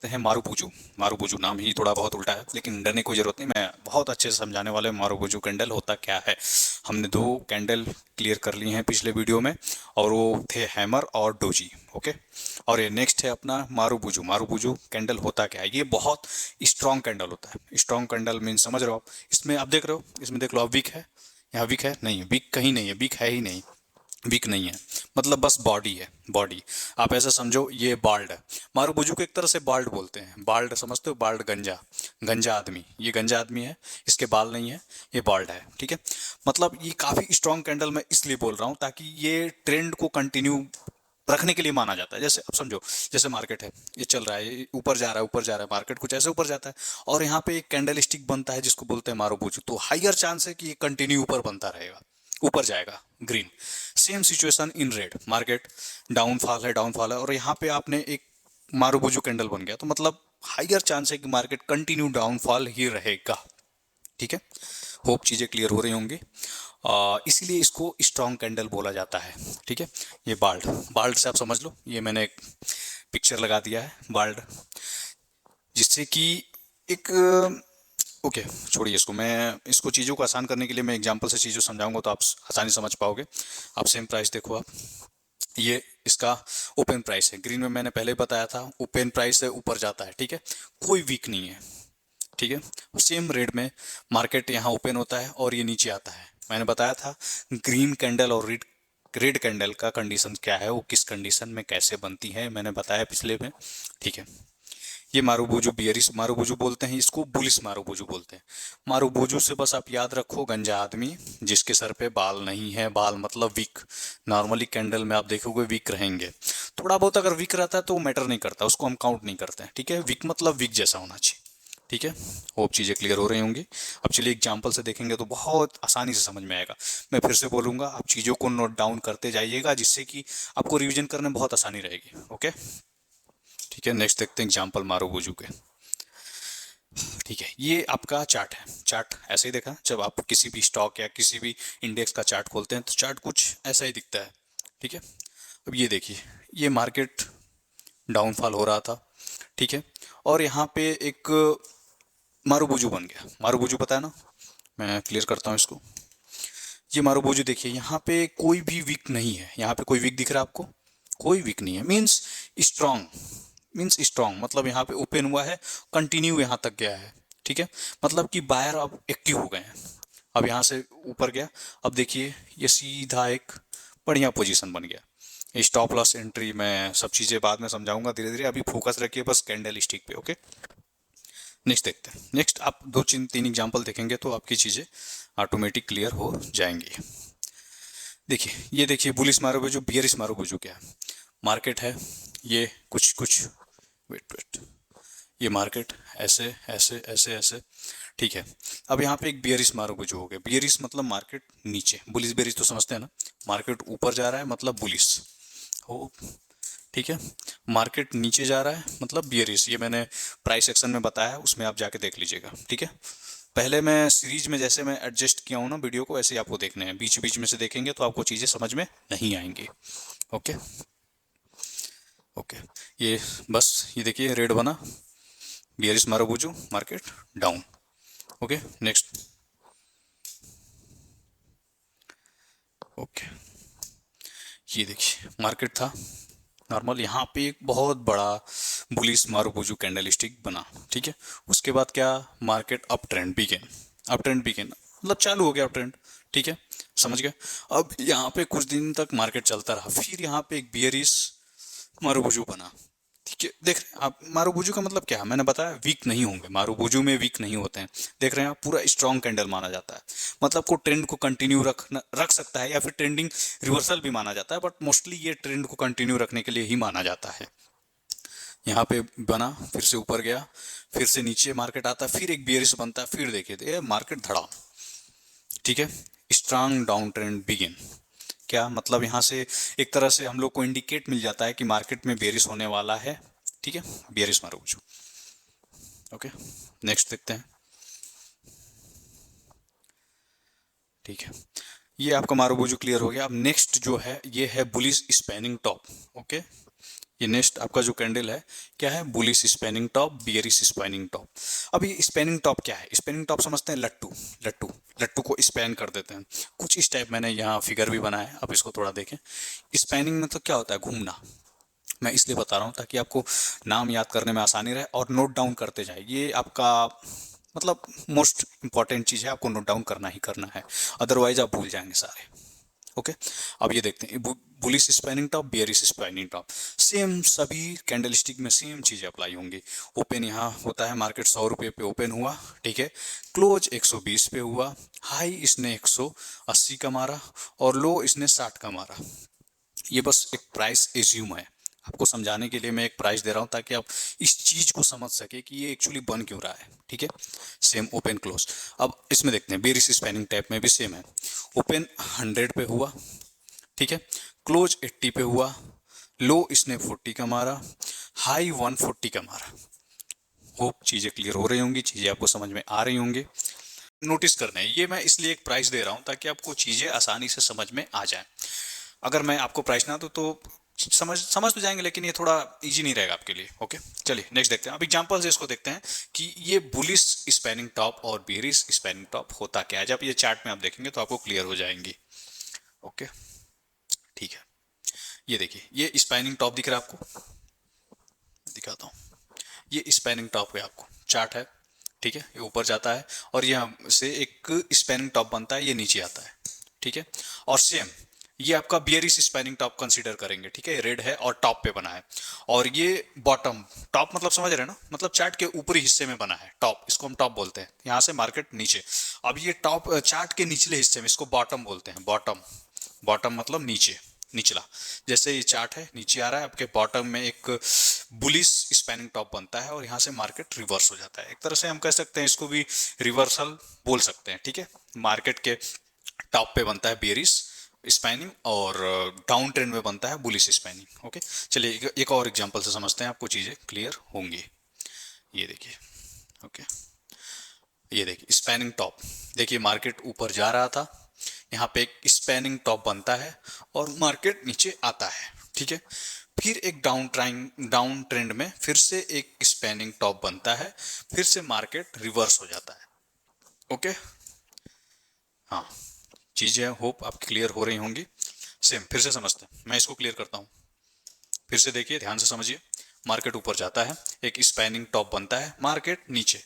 करते हैं मारुबुजू। मारुबुजू नाम ही थोड़ा बहुत उल्टा है, लेकिन डरने की जरूरत नहीं, मैं बहुत अच्छे से समझाने वाले। मारुबुजू कैंडल होता क्या है। हमने दो कैंडल क्लियर कर लिए हैं पिछले वीडियो में, और वो थे हैमर और डोजी। ओके, और ये नेक्स्ट है अपना मारुबुजू। मारुबुजू कैंडल होता क्या है। ये बहुत स्ट्रॉन्ग कैंडल होता है। स्ट्रॉन्ग कैंडल मीन समझ रहे हो आप। इसमें आप देख रहे हो, इसमें देख लो आप, वीक है यहाँ, वीक है नहीं, वीक कहीं नहीं है, वीक है ही नहीं, वीक नहीं है। मतलब बस बॉडी है, बॉडी। आप ऐसा समझो ये बाल्ड है। मारुबुजू को एक तरह से बाल्ड बोलते हैं। बाल्ड समझते हो, बाल्ड गंजा, गंजा आदमी। ये गंजा आदमी है, इसके बाल नहीं है, ये बाल्ड है। ठीक है, मतलब ये काफी स्ट्रॉन्ग कैंडल मैं इसलिए बोल रहा हूँ ताकि ये ट्रेंड को कंटिन्यू रखने के लिए माना जाता है। जैसे अब समझो, जैसे मार्केट है, ये चल रहा है, ये ऊपर जा रहा है, ऊपर जा रहा है, मार्केट कुछ ऐसे ऊपर जाता है, और यहाँ पे एक कैंडल स्टिक बनता है जिसको बोलते हैं मारुबुजू, तो हाइयर चांस है कि ये कंटिन्यू ऊपर बनता रहेगा, ऊपर जाएगा, green. Same situation in red, market downfall है, डाउनफॉल है, और यहाँ पे आपने एक मारुबुजू कैंडल बन गया, तो मतलब हाइयर चांस है कि मार्केट कंटिन्यू डाउनफॉल ही रहेगा। ठीक है, होप चीजें क्लियर हो रही होंगी। इसीलिए इसको स्ट्रॉन्ग कैंडल बोला जाता है। ठीक है, ये बाल्ड, बाल्ड से आप समझ लो, ये मैंने एक पिक्चर लगा दिया है बाल्ड, जिससे कि एक, ओके छोड़िए इसको, मैं इसको चीज़ों को आसान करने के लिए मैं एग्जांपल से चीज़ों समझाऊंगा तो आप आसानी समझ पाओगे। आप सेम प्राइस देखो आप, ये इसका ओपन प्राइस है, ग्रीन में मैंने पहले बताया था, ओपन प्राइस है, ऊपर जाता है। ठीक है, कोई वीक नहीं है। ठीक है, सेम रेट में मार्केट यहाँ ओपन होता है और ये नीचे आता है। मैंने बताया था ग्रीन कैंडल और रेड, रेड कैंडल का कंडीशन क्या है, वो किस कंडीशन में कैसे बनती है, मैंने बताया पिछले में। ठीक है, ये मारुबुजू बियरिश मारुबुजू बोलते हैं, इसको बुलिस मारुबुजू बोलते हैं। मारुबुजू से बस आप याद रखो, गंजा आदमी जिसके सर पे बाल नहीं है, बाल मतलब वीक। नॉर्मली कैंडल में आप देखोगे वीक रहेंगे, थोड़ा बहुत अगर वीक रहता है तो वो मैटर नहीं करता, उसको हम काउंट नहीं करते हैं। ठीक है, वीक मतलब वीक जैसा होना चाहिए। ठीक है, होप चीज़ें क्लियर हो रही होंगी। अब चलिए एग्जाम्पल से देखेंगे तो बहुत आसानी से समझ में आएगा। मैं फिर से बोलूंगा, आप चीज़ों को नोट डाउन करते जाइएगा, जिससे कि आपको रिवीजन करने में बहुत आसानी रहेगी। ओके, ठीक है, नेक्स्ट देखते हैं एग्जाम्पल मारुबुजू के। ठीक है, ये आपका चार्ट है। चार्ट ऐसे ही देखा, जब आप किसी भी स्टॉक या किसी भी इंडेक्स का चार्ट खोलते हैं तो चार्ट कुछ ऐसा ही दिखता है। ठीक है, अब ये देखिए, ये मार्केट डाउनफॉल हो रहा था। ठीक है, और यहाँ पे एक मारुबुजू बन गया। मारुबुजू पता है ना, मैं क्लियर करता हूँ इसको। ये मारुबुजू देखिए, यहाँ पे कोई भी वीक नहीं है। यहाँ पे कोई वीक दिख रहा है आपको, कोई वीक नहीं है, मीन्स स्ट्रांग, मीन्स स्ट्रांग मतलब यहाँ पे ओपन हुआ है, कंटिन्यू यहाँ तक गया है। ठीक है, मतलब कि बायर अब एक्टिव हो गए हैं। अब यहाँ से ऊपर गया, अब देखिए ये सीधा एक बढ़िया पोजीशन बन गया। स्टॉप लॉस एंट्री मैं सब चीज़ें बाद में समझाऊंगा धीरे धीरे, अभी फोकस रखिए बस कैंडल स्टिक पे। ओके, नेक्स्ट देखते हैं। नेक्स्ट आप दो तीन एग्जांपल देखेंगे तो आपकी चीज़ें ऑटोमेटिक क्लियर हो जाएंगी। देखिए, ये देखिए बुलिस मारुबुजू, बियरिश मारुबुजू क्या है। मार्केट है ये कुछ कुछ, वेट वेट, ये मार्केट ऐसे ऐसे ऐसे ऐसे। ठीक है, अब यहाँ पे एक बियरिश मारुबुजू हो गया। बियरिश मतलब मार्केट नीचे, बुलिस बियरिश तो समझते हैं ना, मार्केट ऊपर जा रहा है मतलब बुलिस हो। ठीक है, मार्केट नीचे जा रहा है मतलब बियरिश। ये मैंने प्राइस सेक्शन में बताया, उसमें आप जाके देख लीजिएगा। ठीक है, पहले मैं सीरीज में जैसे मैं एडजस्ट किया हूँ ना वीडियो को, ऐसे ही आपको देखने हैं, बीच बीच में से देखेंगे तो आपको चीज़ें समझ में नहीं आएंगी। ओके ओके, ये बस ये देखिए रेड बना, bearish marubozu, market down. Okay, next. Okay, ये देखिए मार्केट था नॉर्मल, यहाँ पे एक बहुत बड़ा बुलिस मारुबुजू कैंडल स्टिक बना। ठीक है, उसके बाद क्या, market up trend begin, up trend begin मतलब चालू हो गया अप ट्रेंड। ठीक है, समझ गए। अब यहाँ पे कुछ दिन तक मार्केट चलता रहा, फिर यहाँ पे एक बियरिश मारुबुजू बना। ठीक है, देख रहे हैं आप, मारुबुजू का मतलब क्या है, मैंने बताया वीक नहीं होंगे, मारुबुजू में वीक नहीं होते हैं। देख रहे हैं आप, पूरा स्ट्रॉन्ग कैंडल माना जाता है, मतलब को ट्रेंड को कंटिन्यू रख सकता है, या फिर ट्रेंडिंग रिवर्सल भी माना जाता है, बट मोस्टली ये ट्रेंड को कंटिन्यू रखने के लिए ही माना जाता है। यहाँ पे बना, फिर से ऊपर गया, फिर से नीचे मार्केट आता, फिर एक बियरिश बनता, फिर देखिए ये मार्केट धड़ा। ठीक है, स्ट्रांग डाउन ट्रेंड बिगिन। क्या मतलब, यहाँ से एक तरह से हम लोग को इंडिकेट मिल जाता है कि मार्केट में बेरिश होने वाला है। ठीक है, बियरिश मारुबुजू। ओके, नेक्स्ट देखते हैं। ठीक है, ये आपका मारुबुजू क्लियर हो गया। अब नेक्स्ट जो है ये है बुलिश स्पैनिंग टॉप। ओके, ये नेक्स्ट आपका जो कैंडल है क्या है, bullish spanning top, bearish spanning top. अब ये स्पैनिंग टॉप क्या है, स्पैनिंग टॉप समझते हैं, लट्टू लट्टू लट्टू को स्पैन कर देते हैं कुछ इस टाइप। मैंने यहाँ फिगर भी बनाया है, आप इसको थोड़ा देखें। स्पैनिंग में तो क्या होता है, घूमना। मैं इसलिए बता रहा हूँ ताकि आपको नाम याद करने में आसानी रहे और नोट डाउन करते जाए। ये आपका मतलब मोस्ट इंपॉर्टेंट चीज़ है, आपको नोट डाउन करना ही करना है, अदरवाइज आप भूल जाएंगे सारे। ओके अब ये देखते हैं, bullish spanning top, bearish spanning top, same सभी कैंडलस्टिक में सेम चीजें अप्लाई होंगी। ओपन यहाँ होता है, मार्केट 100 रुपये पे ओपन हुआ, ठीक है, क्लोज 120 पे हुआ, हाई इसने 180 का मारा और लो इसने 60 का मारा। ये बस एक प्राइस एज्यूम है, आपको समझाने के लिए मैं एक प्राइस दे रहा हूँ ताकि आप इस चीज को समझ सके कि ये एक्चुअली बन क्यों रहा है, ठीक है। Same open close. अब इसमें देखते हैं, बेरिश स्पैनिंग टाइप में भी सेम है। ओपन 100 पे हुआ, ठीक है, क्लोज 80 पे हुआ, लो इसने 40 का मारा, हाई 140 का मारा। होप चीजें क्लियर हो रही होंगी, चीजें आपको समझ में आ रही होंगी। नोटिस करना है, ये मैं इसलिए एक प्राइस दे रहा हूं ताकि आपको चीजें आसानी से समझ में आ जाए। अगर मैं आपको प्राइस ना दूं तो समझ समझ तो जाएंगे, लेकिन ये थोड़ा इजी नहीं रहेगा आपके लिए। ओके चलिए नेक्स्ट देखते हैं। अब एग्जांपल से इसको देखते हैं कि ये बुलिश स्पैनिंग टॉप और बेरिश स्पैनिंग टॉप होता क्या है। जब ये चार्ट में आप देखेंगे तो आपको क्लियर हो जाएंगी। ओके ठीक है, ये देखिए, ये स्पैनिंग टॉप दिख रहा है आपको, दिखाता हूँ। ये स्पैनिंग टॉप है, आपको चार्ट है, ठीक है, ये ऊपर जाता है और यहाँ से एक स्पैनिंग टॉप बनता है, ये नीचे आता है, ठीक है। और सेम ये आपका बियरिश स्पैनिंग टॉप कंसीडर करेंगे, ठीक है, रेड है और टॉप पे बना है। और ये बॉटम, टॉप मतलब समझ रहे हैं ना, मतलब चार्ट के ऊपरी हिस्से में बना है टॉप, इसको हम टॉप बोलते हैं। यहाँ से मार्केट नीचे, अब ये टॉप चार्ट के निचले हिस्से में, इसको बॉटम बोलते हैं, बॉटम। बॉटम मतलब नीचे, निचला। जैसे ये चार्ट है नीचे आ रहा है, आपके बॉटम में एक बुलिश स्पैनिंग टॉप बनता है और यहाँ से मार्केट रिवर्स हो जाता है। एक तरह से हम कह सकते हैं इसको भी रिवर्सल बोल सकते हैं, ठीक है। मार्केट के टॉप पे बनता है बेरिश स्पैनिंग और डाउन ट्रेंड में बनता है बुलिश स्पैनिंग। ओके चलिए एक और एग्जांपल से समझते हैं, आपको चीजें क्लियर होंगी। ये देखिए, ओके ये देखिए स्पैनिंग टॉप, देखिए मार्केट ऊपर जा रहा था, यहाँ पे एक स्पैनिंग टॉप बनता है और मार्केट नीचे आता है, ठीक है। फिर एक डाउन ट्रेंड में फिर से एक स्पैनिंग टॉप बनता है, फिर से मार्केट रिवर्स हो जाता है। ओके हाँ, चीजें होप आपकी क्लियर हो रही होंगी। सेम फिर से समझते हैं, मैं इसको क्लियर करता हूँ। फिर से देखिए, ध्यान से समझिए। मार्केट ऊपर जाता है, एक स्पैनिंग टॉप बनता है, मार्केट नीचे,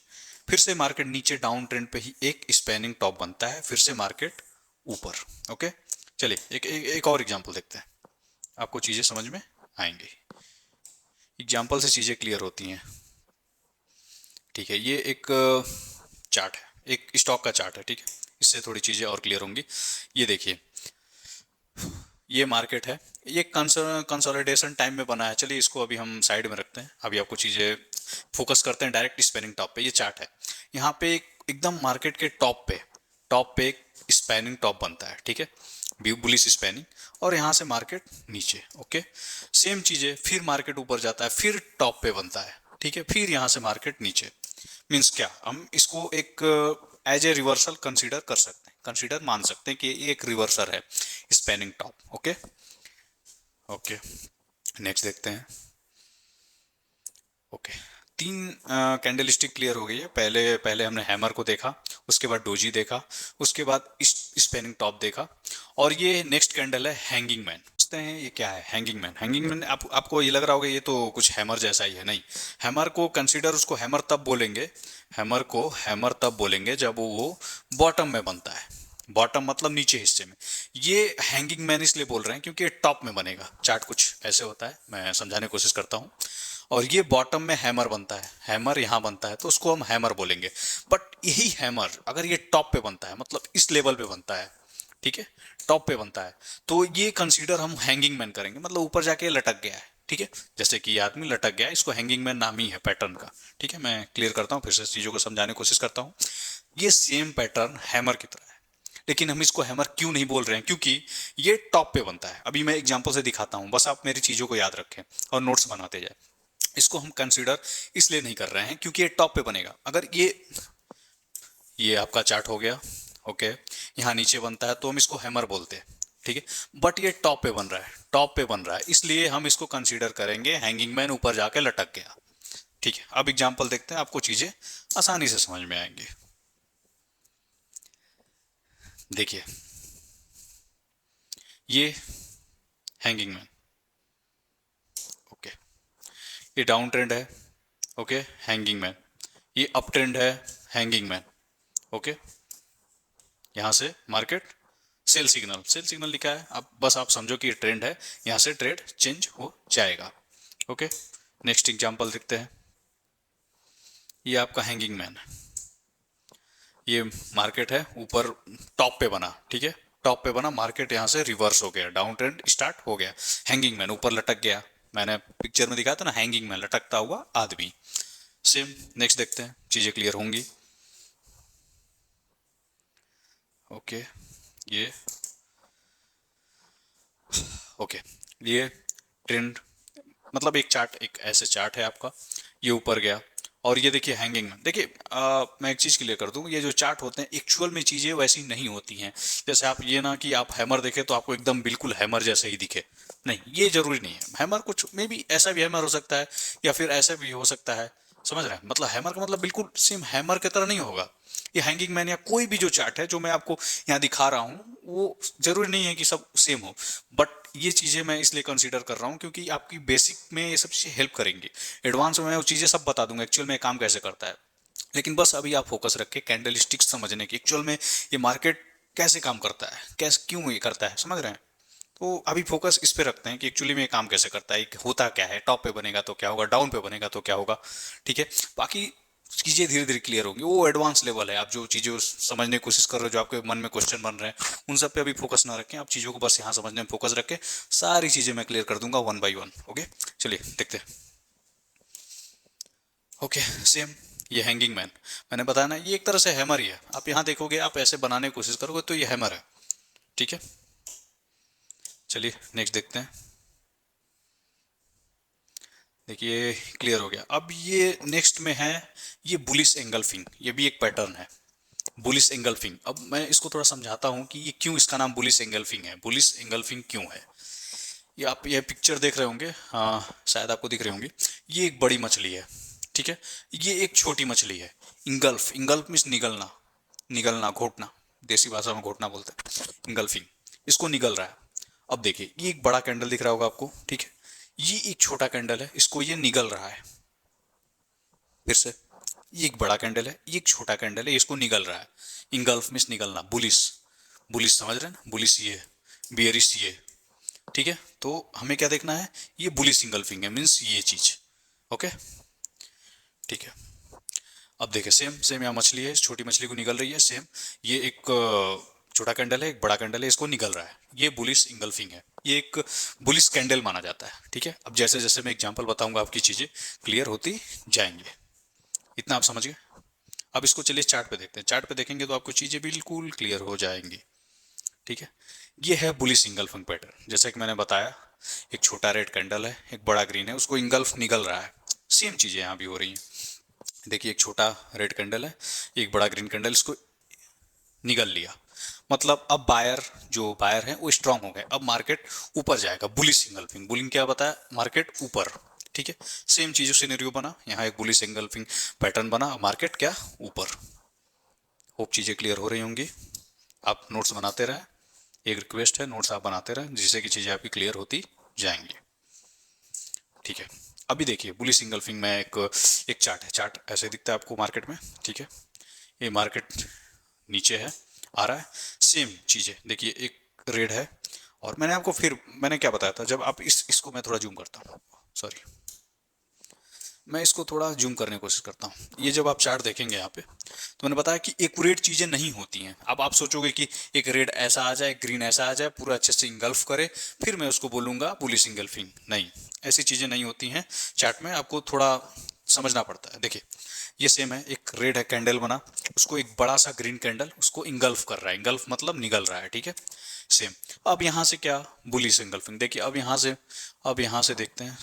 फिर से मार्केट नीचे डाउन ट्रेंड पे ही एक स्पैनिंग टॉप बनता है, फिर से मार्केट ऊपर। ओके चलिए एक और एग्जांपल देखते हैं, आपको चीजें समझ में आएंगी। एग्जांपल से चीजें क्लियर होती हैं, ठीक है। ये एक चार्ट है, एक स्टॉक का चार्ट है, ठीक है, इससे थोड़ी चीजें और क्लियर होंगी। ये देखिए, ये मार्केट है, ये कंसोलिडेशन टाइम में बना है। चलिए इसको अभी हम साइड में रखते हैं, अभी आपको चीजें फोकस करते हैं डायरेक्ट स्पैनिंग टॉप पे। ये चार्ट है, यहाँ पे एकदम मार्केट के टॉप पे एक स्पैनिंग टॉप बनता है, ठीक है, बुलिश स्पैनिंग, और यहाँ से मार्केट नीचे। ओके सेम चीजें, फिर मार्केट ऊपर जाता है, फिर टॉप पे बनता है, ठीक है, फिर यहाँ से मार्केट नीचे। मीन्स क्या, हम इसको एक एज ए रिवर्सल कंसीडर कर सकते हैं, कंसीडर मान सकते हैं कि ये एक रिवर्सल है, spanning top. Okay okay next देखते हैं। ओके तीन कैंडलस्टिक क्लियर हो गई है। पहले पहले हमने हैमर को देखा, उसके बाद डोजी देखा, उसके बाद स्पैनिंग टॉप देखा, और ये नेक्स्ट कैंडल है हैंगिंग मैन। सोचते हैं ये क्या है, हैंगिंग मैन। हैंगिंग मैन आपको ये लग रहा होगा ये तो कुछ हैमर जैसा ही है, नहीं। हैमर को कंसीडर, उसको हैमर तब बोलेंगे, हैमर को हैमर तब बोलेंगे जब वो बॉटम में बनता है। बॉटम मतलब नीचे हिस्से में। ये हैंगिंग मैन इसलिए बोल रहे हैं क्योंकि टॉप में बनेगा। चार्ट कुछ ऐसे होता है, मैं समझाने की कोशिश करता हूँ। और ये बॉटम में हैमर बनता है, हैमर यहाँ बनता है तो उसको हम हैमर बोलेंगे। बट यही हैमर अगर ये टॉप पे बनता है, मतलब इस लेवल पे बनता है, ठीक है, टॉप पे बनता है, तो ये कंसीडर हम हैंगिंग मैन करेंगे, मतलब ऊपर जाके लटक गया है, ठीक है। जैसे कि ये आदमी लटक गया है, इसको हैंगिंग मैन नाम ही है पैटर्न का, ठीक है। मैं क्लियर करता हूँ, फिर से चीजों को समझाने की कोशिश करता हूँ। ये सेम पैटर्न हैमर की तरह है, लेकिन हम इसको हैमर क्यों नहीं बोल रहे हैं, क्योंकि ये टॉप पे बनता है। अभी मैं एग्जांपल से दिखाता हूँ, बस आप मेरी चीजों को याद रखें और नोट्स बनाते जाए। इसको हम कंसीडर इसलिए नहीं कर रहे हैं क्योंकि ये टॉप पे बनेगा। अगर ये आपका चार्ट हो गया, ओके, यहाँ नीचे बनता है तो हम इसको हैमर बोलते हैं, ठीक है, बट ये टॉप पे बन रहा है, टॉप पे बन रहा है, इसलिए हम इसको कंसीडर करेंगे हैंगिंग मैन ऊपर जाके लटक गया। ठीक है, अब एग्जांपल देखते हैं, आपको चीजें आसानी से समझ में आएंगी। देखिए ये हैंगिंग मैन, ओके, ये डाउन ट्रेंड है, ओके, हैंगिंग मैन, ये अप ट्रेंड है, हैंगिंग मैन, ओके, यहां से market sell signal, sell signal लिखा है, आप बस आप समझो कि ये ट्रेंड है, यहां से ट्रेड चेंज हो जाएगा। ओके, नेक्स्ट एग्जांपल देखते हैं, ये आपका हैंगिंग मैन है, ये मार्केट है ऊपर टॉप पे बना, ठीक है, टॉप पे बना, मार्केट यहां से रिवर्स हो गया, डाउन ट्रेंड स्टार्ट हो गया, हैंगिंग मैन ऊपर लटक गया, मैंने पिक्चर में दिखाया था ना हैंगिंग मैन, लटकता हुआ आदमी। सेम नेक्स्ट देखते हैं, चीजें क्लियर होंगी। ओके, ये ओके, ये ट्रेंड, मतलब एक चार्ट, एक ऐसे चार्ट है आपका, ये ऊपर गया, और ये देखिए हैंगिंग में, देखिए मैं एक चीज़ क्लियर कर दूं, ये जो चार्ट होते हैं एक्चुअल में चीज़ें वैसी नहीं होती हैं। जैसे आप ये ना कि आप हैमर देखें तो आपको एकदम बिल्कुल हैमर जैसे ही दिखे, नहीं, ये जरूरी नहीं है। हैमर कुछ मे भी ऐसा भी हैमर हो सकता है, या फिर ऐसा भी हो सकता है, समझ रहे हैं, मतलब हैमर का मतलब बिल्कुल सेम हैमर की तरह नहीं होगा। ये हैंगिंग मैन या कोई भी जो चार्ट है जो मैं आपको यहाँ दिखा रहा हूँ, वो जरूरी नहीं है कि सब सेम हो, बट ये चीज़ें मैं इसलिए कंसीडर कर रहा हूँ क्योंकि आपकी बेसिक में ये सब चीज़ें हेल्प करेंगी। एडवांस में मैं वो चीज़ें सब बता दूंगा एक्चुअल में काम कैसे करता है, लेकिन बस अभी आप फोकस रखें कैंडल स्टिक्स समझने की, एक्चुअल में ये मार्केट कैसे काम करता है, कैसे क्यों ये करता है, समझ रहे हैं। तो अभी फोकस इस पे रखते हैं कि एक्चुअली में ये काम कैसे करता है, होता क्या है, टॉप पे बनेगा तो क्या होगा, डाउन पे बनेगा तो क्या होगा। ठीक है, बाकी चीज़ें धीरे धीरे क्लियर होंगी, वो एडवांस लेवल है, आप जो चीज़ें समझने की कोशिश कर रहे हो, जो आपके मन में क्वेश्चन बन रहे हैं, उन सब पे अभी फोकस ना रखें, आप चीज़ों को बस यहाँ समझने में फोकस रखें, सारी चीज़ें मैं क्लियर कर दूंगा वन बाई वन। ओके, चलिए देखते हैं। ओके, सेम, ये हैंगिंग मैन, मैंने बताया ना ये एक तरह से हैमर ही है, आप यहाँ देखोगे, आप ऐसे बनाने की कोशिश करोगे तो ये हैमर है। ठीक है, चलिए नेक्स्ट देखते हैं। देखिए क्लियर हो गया, अब ये नेक्स्ट में है, ये बुलिश एंगल्फिंग, ये भी एक पैटर्न है, बुलिश एंगल्फिंग। अब मैं इसको थोड़ा समझाता हूँ कि ये क्यों इसका नाम बुलिश एंगल्फिंग है, बुलिश एंगल्फिंग क्यों है। ये आप ये पिक्चर देख रहे होंगे, हाँ शायद आपको दिख रही होंगी, ये एक बड़ी मछली है, ठीक है, ये एक छोटी मछली है, इंगल्फ, इंगल्फ मीन्स निगलना, निगलना, घोटना, देसी भाषा में घोटना बोलते हैं, इंगल्फिंग, इसको निगल रहा है। अब देखिए ये एक बड़ा कैंडल दिख रहा होगा आपको, ठीक है, ये एक छोटा कैंडल है, इसको ये निगल रहा है, फिर से, ये एक बड़ा कैंडल है, ये एक छोटा कैंडल है, इसको निगल रहा है, इंगल्फ मीन्स निगलना, बुलिश, बुलिश समझ रहे हैं ना, बुलिश ये, बियरिश ये, ठीक है, तो हमें क्या देखना है, ये बुलिश इंगल्फिंग है, मीन्स ये चीज। ओके, ठीक है, अब देखिए सेम सेम यहाँ मछली है, इस छोटी मछली को निगल रही है, सेम ये एक छोटा कैंडल है, एक बड़ा कैंडल है, इसको निगल रहा है, ये बुलिश इंगल्फिंग है, ये एक बुलिश कैंडल माना जाता है। ठीक है, अब जैसे जैसे मैं एग्जांपल बताऊंगा आपकी चीजें क्लियर होती जाएंगी, इतना आप समझ गए। अब इसको चलिए चार्ट पे देखते हैं, चार्ट पे देखेंगे तो आपको चीजें बिल्कुल क्लियर हो जाएंगी। ठीक है, ये है बुलिश इंगल्फिंग पैटर्न, जैसे कि मैंने बताया, एक छोटा रेड कैंडल है, एक बड़ा ग्रीन है, उसको इंगल्फ निगल रहा है, सेम चीजें यहाँ भी हो रही हैं। देखिए एक छोटा रेड कैंडल है, एक बड़ा ग्रीन कैंडल, इसको निगल लिया, मतलब अब बायर, जो बायर है वो स्ट्रांग हो गए, अब मार्केट ऊपर जाएगा, बुलिश इंगल्फिंग, बुलिंग क्या बताया, मार्केट ऊपर। ठीक है, सेम चीज सिनेरियो बना, यहाँ एक बुलिश इंगल्फिंग पैटर्न बना, मार्केट क्या ऊपर। होप चीजें क्लियर हो रही होंगी, आप नोट्स बनाते रहें, एक रिक्वेस्ट है, नोट्स आप बनाते रहें जिससे कि चीजें आपकी क्लियर होती जाएंगी। ठीक है, अभी देखिए बुलिश इंगल्फिंग में एक चार्ट है, चार्ट ऐसे दिखता है आपको मार्केट में। ठीक है, ये मार्केट नीचे है, आ रहा है, सेम चीजें देखिए, एक रेड है, और मैंने आपको फिर मैंने क्या बताया था, जब आप इसको मैं थोड़ा जूम करता हूँ, सॉरी, मैं इसको थोड़ा जूम करने की कोशिश करता हूँ। ये जब आप चार्ट देखेंगे यहाँ पे, तो मैंने बताया कि एक्यूरेट चीजें नहीं होती हैं। अब आप सोचोगे कि एक रेड ऐसा आ जाए, ग्रीन ऐसा आ जाए, पूरा अच्छे से इंगल्फ करे, फिर मैं उसको बोलूंगा बुलिश इंगल्फिंग, नहीं, ऐसी चीजें नहीं होती हैं। चार्ट में आपको थोड़ा समझना पड़ता है। देखिए ये सेम है, एक रेड है कैंडल बना, उसको एक बड़ा सा ग्रीन कैंडल उसको इंगल्फ कर रहा है, इंगल्फ मतलब निगल रहा है। ठीक है, सेम, अब यहाँ से क्या, बुलिश इंगल्फिंग। देखिए अब यहाँ से देखते हैं,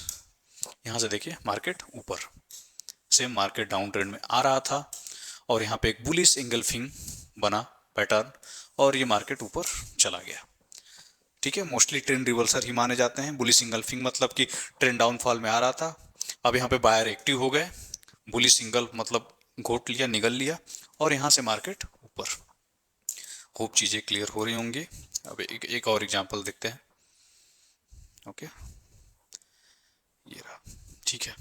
यहाँ से देखिए मार्केट ऊपर, सेम मार्केट डाउन ट्रेंड में आ रहा था, और यहाँ पे एक बुलिश इंगल्फिंग बना पैटर्न, और ये मार्केट ऊपर चला गया। ठीक है, मोस्टली ट्रेंड रिवर्सल ही माने जाते हैं। बुलिश इंगल्फिंग मतलब कि ट्रेंड डाउनफॉल में आ रहा था, अब यहाँ पे बायर एक्टिव हो गए, बुलिश सिंगल मतलब घोट लिया, निगल लिया, और यहाँ से मार्केट ऊपर। होप चीज़ें क्लियर हो रही होंगी। अब एक और एग्जांपल देखते हैं। ओके, ये रहा, ठीक है।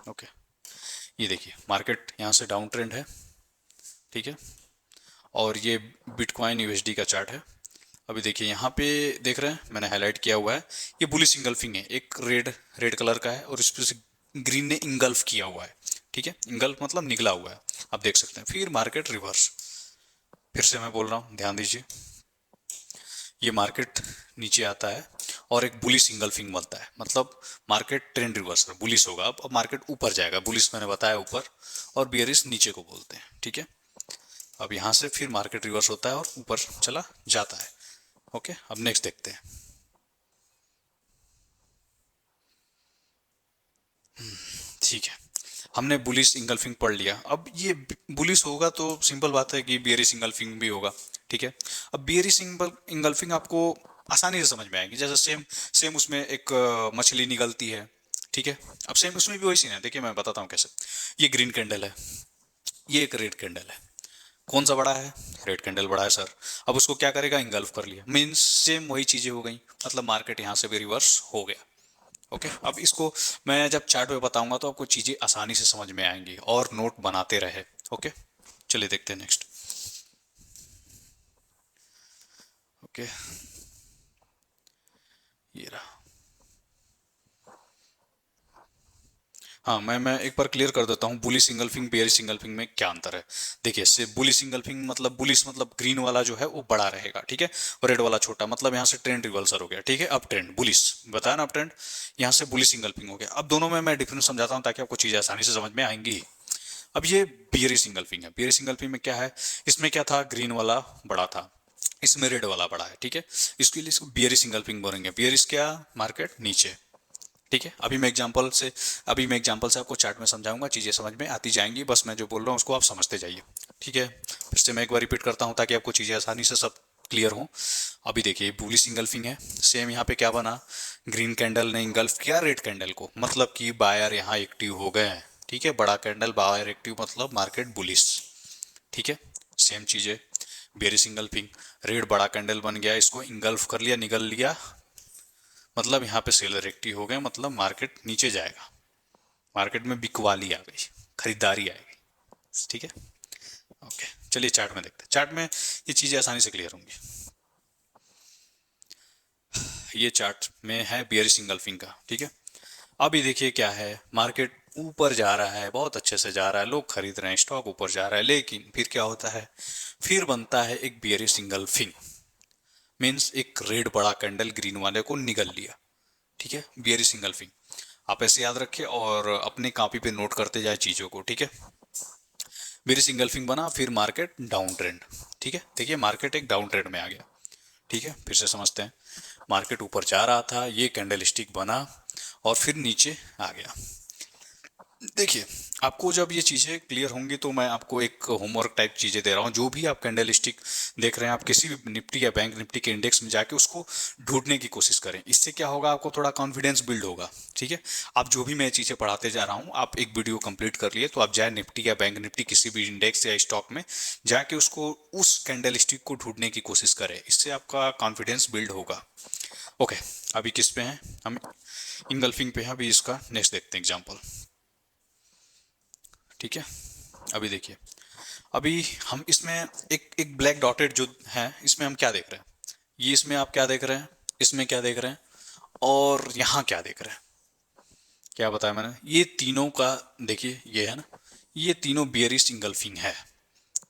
ओके, ये देखिए मार्केट यहाँ से डाउन ट्रेंड है, ठीक है, और ये बिटकॉइन यूएसडी का चार्ट है। अभी देखिए यहाँ पे देख रहे हैं, मैंने हाईलाइट किया हुआ है, ये बुलिश इंगल्फिंग है, एक रेड रेड कलर का है और इस पर से ग्रीन ने इंगल्फ किया हुआ है, ठीक है, इंगल्फ मतलब निकला हुआ है, आप देख सकते हैं। फिर मार्केट रिवर्स, फिर से मैं बोल रहा हूँ, ध्यान दीजिए, ये मार्केट नीचे आता है और एक बुलिश इंगल्फिंग बनता है, मतलब मार्केट ट्रेंड रिवर्सल बुलिश होगा। अब मार्केट ऊपर जाएगा, बुलिश मैंने बताया ऊपर, और बियरिश नीचे को बोलते हैं, ठीक है। अब यहाँ से फिर मार्केट रिवर्स होता है और ऊपर चला जाता है। ओके, अब नेक्स्ट देखते हैं। ठीक है, हमने बुलिश इंगल्फिंग पढ़ लिया। अब ये बुलिश होगा तो सिंपल बात है कि बियरिश इंगल्फिंग भी होगा, ठीक है। अब बियरिश इंगल्फिंग आपको आसानी से समझ में आएगी, जैसे सेम सेम उसमें एक मछली निकलती है, ठीक है। अब सेम उसमें भी वही सीन है, देखिए मैं बताता हूँ कैसे। ये ग्रीन कैंडल है, ये एक रेड कैंडल है, कौन सा बड़ा है? रेड कैंडल बड़ा है सर। अब उसको क्या करेगा? इंगल्फ कर लिया, मीन्स सेम वही चीजें हो गई, मतलब मार्केट यहाँ से भी रिवर्स हो गया। ओके, अब इसको मैं जब चार्ट में बताऊंगा तो आपको चीजें आसानी से समझ में आएंगी, और नोट बनाते रहे। ओके, चलिए देखते हैं नेक्स्ट। ओके, ये रहा। हाँ, मैं एक बार क्लियर कर देता हूँ, बुलिश सिंगल्फिंग बेयरिश सिंगल्फिंग में क्या अंतर है। देखिए, से बुलिश सिंगल्फिंग मतलब बुलिश मतलब ग्रीन वाला जो है वो बड़ा रहेगा, ठीक है, और रेड वाला छोटा, मतलब यहाँ से ट्रेंड रिवर्सल हो गया, ठीक है। अब ट्रेंड बुलिश बताया ना, अब ट्रेंड यहाँ से बुलिश सिंगल्फिंग हो गया। अब दोनों में मैं डिफरेंस समझाता हूँ ताकि आपको चीजें आसानी से समझ में आएंगी। अब ये बियरिश सिंगल्फिंग है, बियरिश सिंगल्फिंग में क्या है, इसमें क्या था, ग्रीन वाला बड़ा था, इसमें रेड वाला बड़ा है, ठीक है। इसके लिए इसको बियरिश सिंगल्फिंग बोलेंगे। बियरिश क्या, मार्केट नीचे, ठीक है। अभी मैं एग्जांपल से आपको चार्ट में समझाऊंगा, चीजें समझ में आती जाएंगी, बस मैं जो बोल रहा हूँ उसको आप समझते जाइए, ठीक है। फिर से मैं एक बार रिपीट करता हूँ ताकि आपको चीजें आसानी से सब क्लियर हो। अभी देखिए, बुलिश इंगल्फिंग है, सेम यहाँ पे क्या बना, ग्रीन कैंडल ने इंगल्फ किया रेड कैंडल को, मतलब कि बायर यहाँ एक्टिव हो गए हैं, ठीक है। बड़ा कैंडल बायर एक्टिव मतलब मार्केट बुलिश, ठीक है। सेम चीजें बेरिश इंगल्फिंग, रेड बड़ा कैंडल बन गया, इसको इंगल्फ कर लिया, निगल लिया, मतलब यहाँ पे सेलर एक्टिव हो गए, मतलब मार्केट नीचे जाएगा, मार्केट में बिकवाली आ गई, खरीदारी आएगी, ठीक है। ओके, चलिए चार्ट में देखते हैं, चार्ट में ये चीजें आसानी से क्लियर होंगी। ये चार्ट में है बियरिश इंगल्फिंग का, ठीक है। अभी देखिए क्या है, मार्केट ऊपर जा रहा है, बहुत अच्छे से जा रहा है, लोग खरीद रहे हैं, स्टॉक ऊपर जा रहा है, लेकिन फिर क्या होता है, फिर बनता है एक बियरिश इंगल्फिंग, मीन्स एक रेड बड़ा कैंडल ग्रीन वाले को निगल लिया, ठीक है, बियरिश इंगल्फिंग। आप ऐसे याद रखिए और अपनी कॉपी पे नोट करते जाए चीजों को, ठीक है। बियरिश इंगल्फिंग बना, फिर मार्केट डाउन ट्रेंड, ठीक है। देखिए मार्केट एक डाउन ट्रेंड में आ गया, ठीक है। फिर से समझते हैं, मार्केट ऊपर जा रहा था, ये कैंडल स्टिक बना और फिर नीचे आ गया। देखिए, आपको जब ये चीज़ें क्लियर होंगी तो मैं आपको एक होमवर्क टाइप चीज़ें दे रहा हूँ। जो भी आप कैंडल स्टिक देख रहे हैं, आप किसी भी निफ्टी या बैंक निफ्टी के इंडेक्स में जाके उसको ढूंढने की कोशिश करें। इससे क्या होगा, आपको थोड़ा कॉन्फिडेंस बिल्ड होगा, ठीक है। आप जो भी मैं चीज़ें पढ़ाते जा रहा हूँ, आप एक वीडियो कंप्लीट कर लिए तो आप जाए निफ्टी या बैंक निफ्टी किसी भी इंडेक्स या स्टॉक में जाके उसको उस कैंडल स्टिक को ढूंढने की कोशिश करें, इससे आपका कॉन्फिडेंस बिल्ड होगा। ओके, अभी किस पे हैं हम, इंगल्फिंग पे हैं। अभी इसका नेक्स्ट देखते हैं एग्जाम्पल, ठीक है। अभी देखिए, अभी हम इसमें एक एक ब्लैक डॉटेड जो है, इसमें हम क्या देख रहे हैं, ये इसमें आप क्या देख रहे हैं, इसमें क्या देख रहे हैं, और यहाँ क्या देख रहे हैं, क्या बताया मैंने, ये तीनों का देखिए, ये है ना, ये तीनों बियरिश इंगल्फिंग है,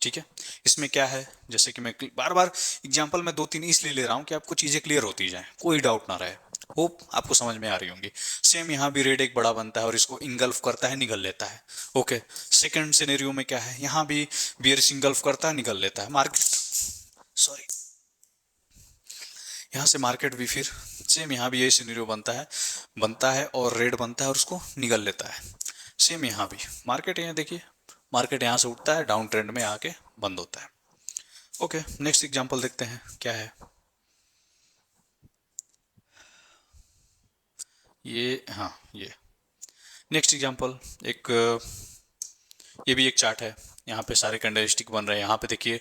ठीक है। इसमें क्या है, जैसे कि मैं बार बार एग्जांपल में दो तीन इसलिए ले रहा हूँ कि आपको चीजें क्लियर होती जाए, कोई डाउट ना रहे। होप आपको समझ में आ रही होंगी। सेम यहाँ भी रेड एक बड़ा बनता है और इसको इंगल्फ करता है, निगल लेता है। ओके, सेकंड सिनेरियो में क्या है, यहाँ भी बियरिश इंगल्फ करता है, निगल लेता है मार्केट, सॉरी, यहाँ से मार्केट भी फिर सेम यहाँ भी यही सिनेरियो बनता है और रेड बनता है और उसको निगल लेता है। सेम यहाँ भी मार्केट, यहाँ देखिए, मार्केट यहाँ से उठता है, डाउन ट्रेंड में आके बंद होता है। ओके, नेक्स्ट एग्जांपल देखते हैं क्या है। ये हाँ ये नेक्स्ट एग्जांपल एक ये भी एक चार्ट है। यहाँ पे सारे कैंडल स्टिक बन रहे हैं। यहाँ पे देखिए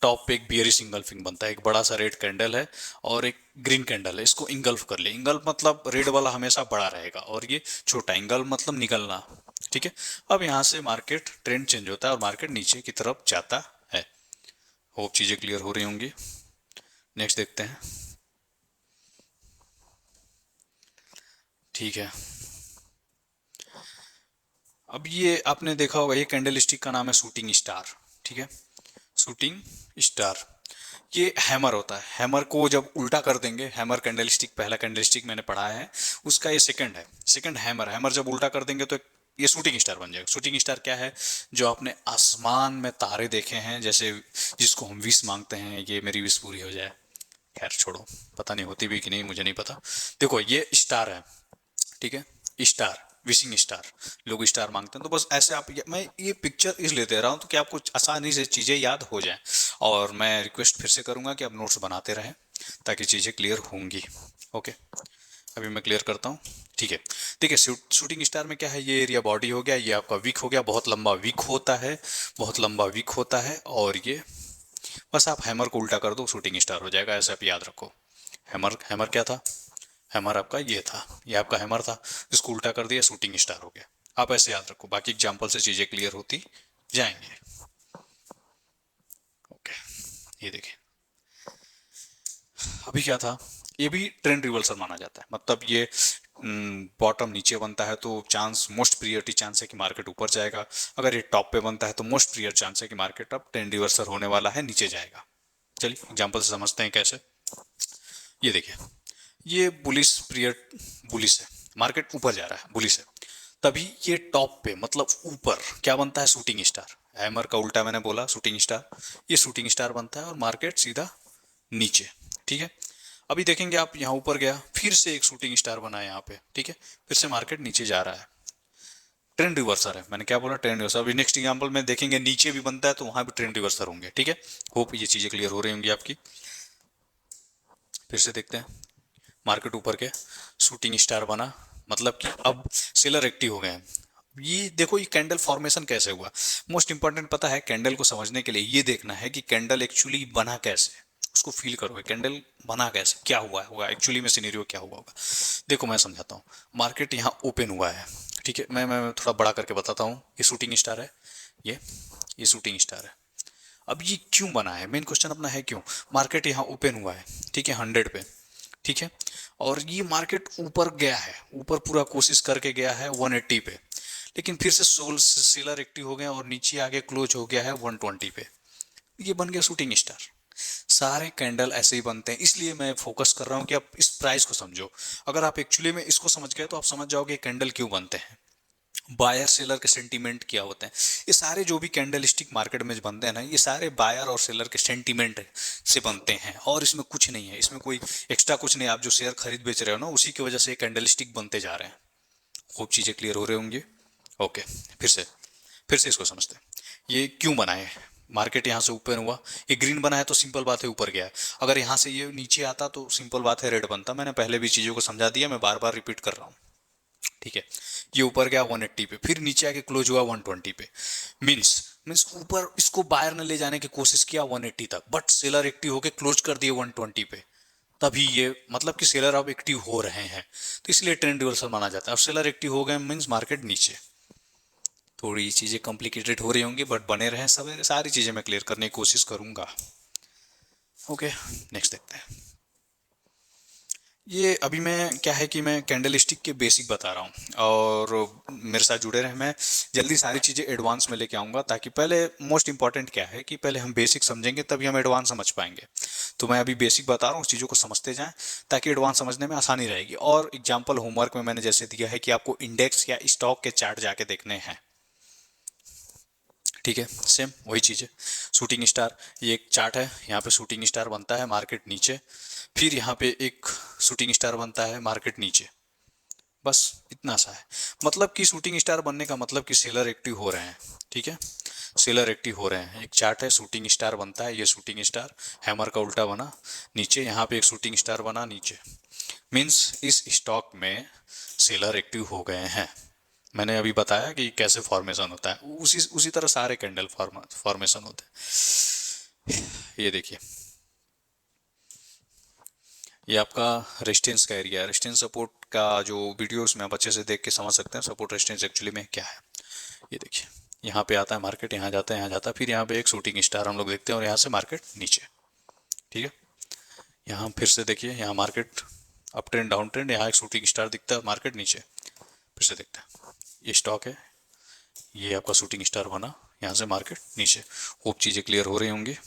टॉप पे एक बियरी सिंगल फिंग बनता है, एक बड़ा सा रेड कैंडल है और एक ग्रीन कैंडल है। इसको इंगल्फ कर ले। इंगल्फ मतलब रेड वाला हमेशा बड़ा रहेगा और ये छोटा। इंगल्फ मतलब निकलना। ठीक है। अब यहाँ से मार्केट ट्रेंड चेंज होता है और मार्केट नीचे की तरफ जाता है। होप चीजें क्लियर हो रही होंगी। नेक्स्ट देखते हैं। ठीक है। अब ये आपने देखा होगा, ये कैंडल स्टिक का नाम है शूटिंग स्टार। ठीक है, शूटिंग स्टार। ये हैमर होता है। हैमर को जब उल्टा कर देंगे, हैमर कैंडल स्टिक पहला कैंडल स्टिक मैंने पढ़ा है, उसका ये सेकंड है। Second hammer. हैमर जब उल्टा कर देंगे तो ये शूटिंग स्टार बन जाएगा। शूटिंग स्टार क्या है? जो आपने आसमान में तारे देखे हैं, जैसे जिसको हम विश मांगते हैं, ये मेरी विश पूरी हो जाए। खैर छोड़ो, पता नहीं होती भी कि नहीं, मुझे नहीं पता। देखो ये स्टार है। ठीक है, स्टार, विशिंग स्टार। लोग स्टार मांगते हैं। तो बस ऐसे आप मैं ये पिक्चर इसलिए दे रहा हूँ तो कि आपको आसानी से चीज़ें याद हो जाएं। और मैं रिक्वेस्ट फिर से करूँगा कि आप नोट्स बनाते रहें ताकि चीज़ें क्लियर होंगी। ओके, अभी मैं क्लियर करता हूँ। ठीक है, देखिए शूटिंग स्टार में क्या है, ये एरिया बॉडी हो गया, ये आपका वीक हो गया। बहुत लंबा वीक होता है, बहुत लंबा वीक होता है। और ये बस आप हैमर को उल्टा कर दो, शूटिंग स्टार हो जाएगा। ऐसे आप याद रखो। हैमर, हैमर क्या था? हैमर आपका ये था, ये आपका हैमर था, इसको उल्टा कर दिया, शूटिंग स्टार हो गया। आप ऐसे याद रखो, बाकी एग्जाम्पल से चीजें क्लियर होती जाएंगे। ओके, ये देखिए अभी क्या था, ये भी ट्रेंड रिवर्सल माना जाता है। मतलब ये बॉटम नीचे बनता है तो चांस, मोस्ट प्रियरिटी चांस है कि मार्केट ऊपर जाएगा। अगर ये टॉप पे बनता है तो मोस्ट प्रियर चांस है कि मार्केट अब ट्रेंड रिवर्सल होने वाला है, नीचे जाएगा। चलिए एग्जाम्पल से समझते हैं कैसे। ये देखिए, ये बुलिश पीरियड, बुलिश है, मार्केट ऊपर जा रहा है, बुलिश है। तभी ये टॉप पे मतलब ऊपर क्या बनता है? Shooting star. हैमर का उल्टा मैंने बोला शूटिंग स्टार। ये शूटिंग स्टार बनता है और मार्केट सीधा नीचे। ठीक है, अभी देखेंगे आप, यहाँ ऊपर गया, फिर से एक शूटिंग स्टार बना है यहाँ पे। ठीक है, फिर से मार्केट नीचे जा रहा है। ट्रेंड रिवर्सर है। मैंने क्या बोला? Trend reverser. अभी नेक्स्ट एग्जाम्पल में देखेंगे नीचे भी बनता है तो वहां भी ट्रेंड रिवर्सर होंगे। ठीक है, होप ये चीजें क्लियर हो रही होंगी आपकी। फिर से देखते हैं। मार्केट ऊपर के, शूटिंग स्टार बना, मतलब कि अब सेलर एक्टिव हो गए हैं। ये देखो, ये कैंडल फॉर्मेशन कैसे हुआ। मोस्ट इंपॉर्टेंट पता है, कैंडल को समझने के लिए ये देखना है कि कैंडल एक्चुअली बना कैसे। उसको फील करो, कैंडल बना कैसे, क्या हुआ होगा एक्चुअली में, सिनेरियो क्या हुआ होगा। देखो मैं समझाता हूँ। मार्केट यहाँ ओपन हुआ है। ठीक है, मैं थोड़ा बड़ा करके बताता हूँ। ये शूटिंग स्टार है, ये शूटिंग स्टार है। अब ये क्यों बना है, मेन क्वेश्चन अपना है क्यों। मार्केट यहाँ ओपन हुआ है, ठीक है, 100 पे। ठीक है, और ये मार्केट ऊपर गया है, ऊपर पूरा कोशिश करके गया है 180 पे, लेकिन फिर से सोल सेलर एक्टिव हो गए और नीचे आगे क्लोज हो गया है 120 पे। ये बन गया शूटिंग स्टार। सारे कैंडल ऐसे ही बनते हैं, इसलिए मैं फोकस कर रहा हूँ कि आप इस प्राइस को समझो। अगर आप एक्चुअली में इसको समझ गए तो आप समझ जाओगे कैंडल क्यों बनते हैं, बायर सेलर के सेंटीमेंट क्या होते हैं। ये सारे जो भी कैंडल स्टिक मार्केट में बनते हैं ना, ये सारे बायर और सेलर के सेंटीमेंट से बनते हैं और इसमें कुछ नहीं है, इसमें कोई एक्स्ट्रा कुछ नहीं। आप जो शेयर खरीद बेच रहे हो ना, उसी की वजह से कैंडल स्टिक बनते जा रहे हैं। खूब चीजें क्लियर हो रहे होंगे। ओके, फिर से इसको समझते हैं। ये क्यों बना है? मार्केट यहाँ से ऊपर हुआ, ये ग्रीन बना है तो सिंपल बात है ऊपर गया है। अगर यहाँ से ये नीचे आता तो सिंपल बात है रेड बनता। मैंने पहले भी चीजों को समझा दिया, मैं बार बार रिपीट कर रहा हूँ। ठीक है, ये ऊपर गया 180 पे, फिर नीचे आके क्लोज हुआ 120 पे। मींस मींस ऊपर इसको बायर ने ले जाने की कोशिश किया 180 तक, बट सेलर एक्टिव होके क्लोज कर दिए 120 पे। तभी ये मतलब कि सेलर अब एक्टिव हो रहे हैं, तो इसलिए ट्रेंड रिवर्सल माना जाता है। अब सेलर एक्टिव हो गए मींस मार्केट नीचे। थोड़ी चीजें कॉम्प्लिकेटेड हो रही होंगी, बट बने रहें सब, सारी चीजें मैं क्लियर करने की कोशिश करूंगा। ओके, नेक्स्ट देखते हैं। ये अभी मैं क्या है कि मैं कैंडल स्टिक के बेसिक बता रहा हूँ और मेरे साथ जुड़े रहे। मैं जल्दी सारी चीज़ें एडवांस में लेके आऊँगा, ताकि पहले मोस्ट इंपॉर्टेंट क्या है कि पहले हम बेसिक समझेंगे तभी हम एडवांस समझ पाएंगे। तो मैं अभी बेसिक बता रहा हूँ, उस चीज़ों को समझते जाएं ताकि एडवांस समझने में आसानी रहेगी। और एग्जाम्पल होमवर्क में मैंने जैसे दिया है कि आपको इंडेक्स या स्टॉक के चार्ट जाके देखने हैं। ठीक है, सेम वही चीज़ है। शूटिंग स्टार, ये एक चार्ट है, यहाँ पे शूटिंग स्टार बनता है, मार्केट नीचे। फिर यहाँ पे एक शूटिंग स्टार बनता है, मार्केट नीचे। बस इतना सा है। मतलब कि शूटिंग स्टार बनने का मतलब कि सेलर एक्टिव हो रहे हैं। ठीक है, सेलर एक्टिव हो रहे हैं। एक चार्ट है, शूटिंग स्टार बनता है, ये शूटिंग स्टार, हैमर का उल्टा बना नीचे, यहाँ पे एक शूटिंग स्टार बना नीचे। मीन्स इस स्टॉक में सेलर एक्टिव हो गए हैं। मैंने अभी बताया कि कैसे फॉर्मेशन होता है, उसी तरह सारे कैंडल फॉर्मेशन होते हैं। ये देखिए, ये आपका रेजिस्टेंस का एरिया है। रेजिस्टेंस सपोर्ट का जो वीडियोस में आप अच्छे से देख के समझ सकते हैं सपोर्ट रेजिस्टेंस एक्चुअली में क्या है। ये देखिए, यहाँ पे आता है मार्केट, यहाँ जाता है, यहाँ जाता है, फिर यहाँ पे एक शूटिंग स्टार हम लोग देखते हैं और यहाँ से मार्केट नीचे। ठीक है, यहाँ फिर से देखिए, यहाँ market up trend down trend, यहाँ एक शूटिंग स्टार दिखता है, मार्केट नीचे। फिर से देखते हैं, ये स्टॉक है, ये आपका शूटिंग स्टार बना, यहाँ से मार्केट नीचे। होप चीज़ें क्लियर हो रही होंगी।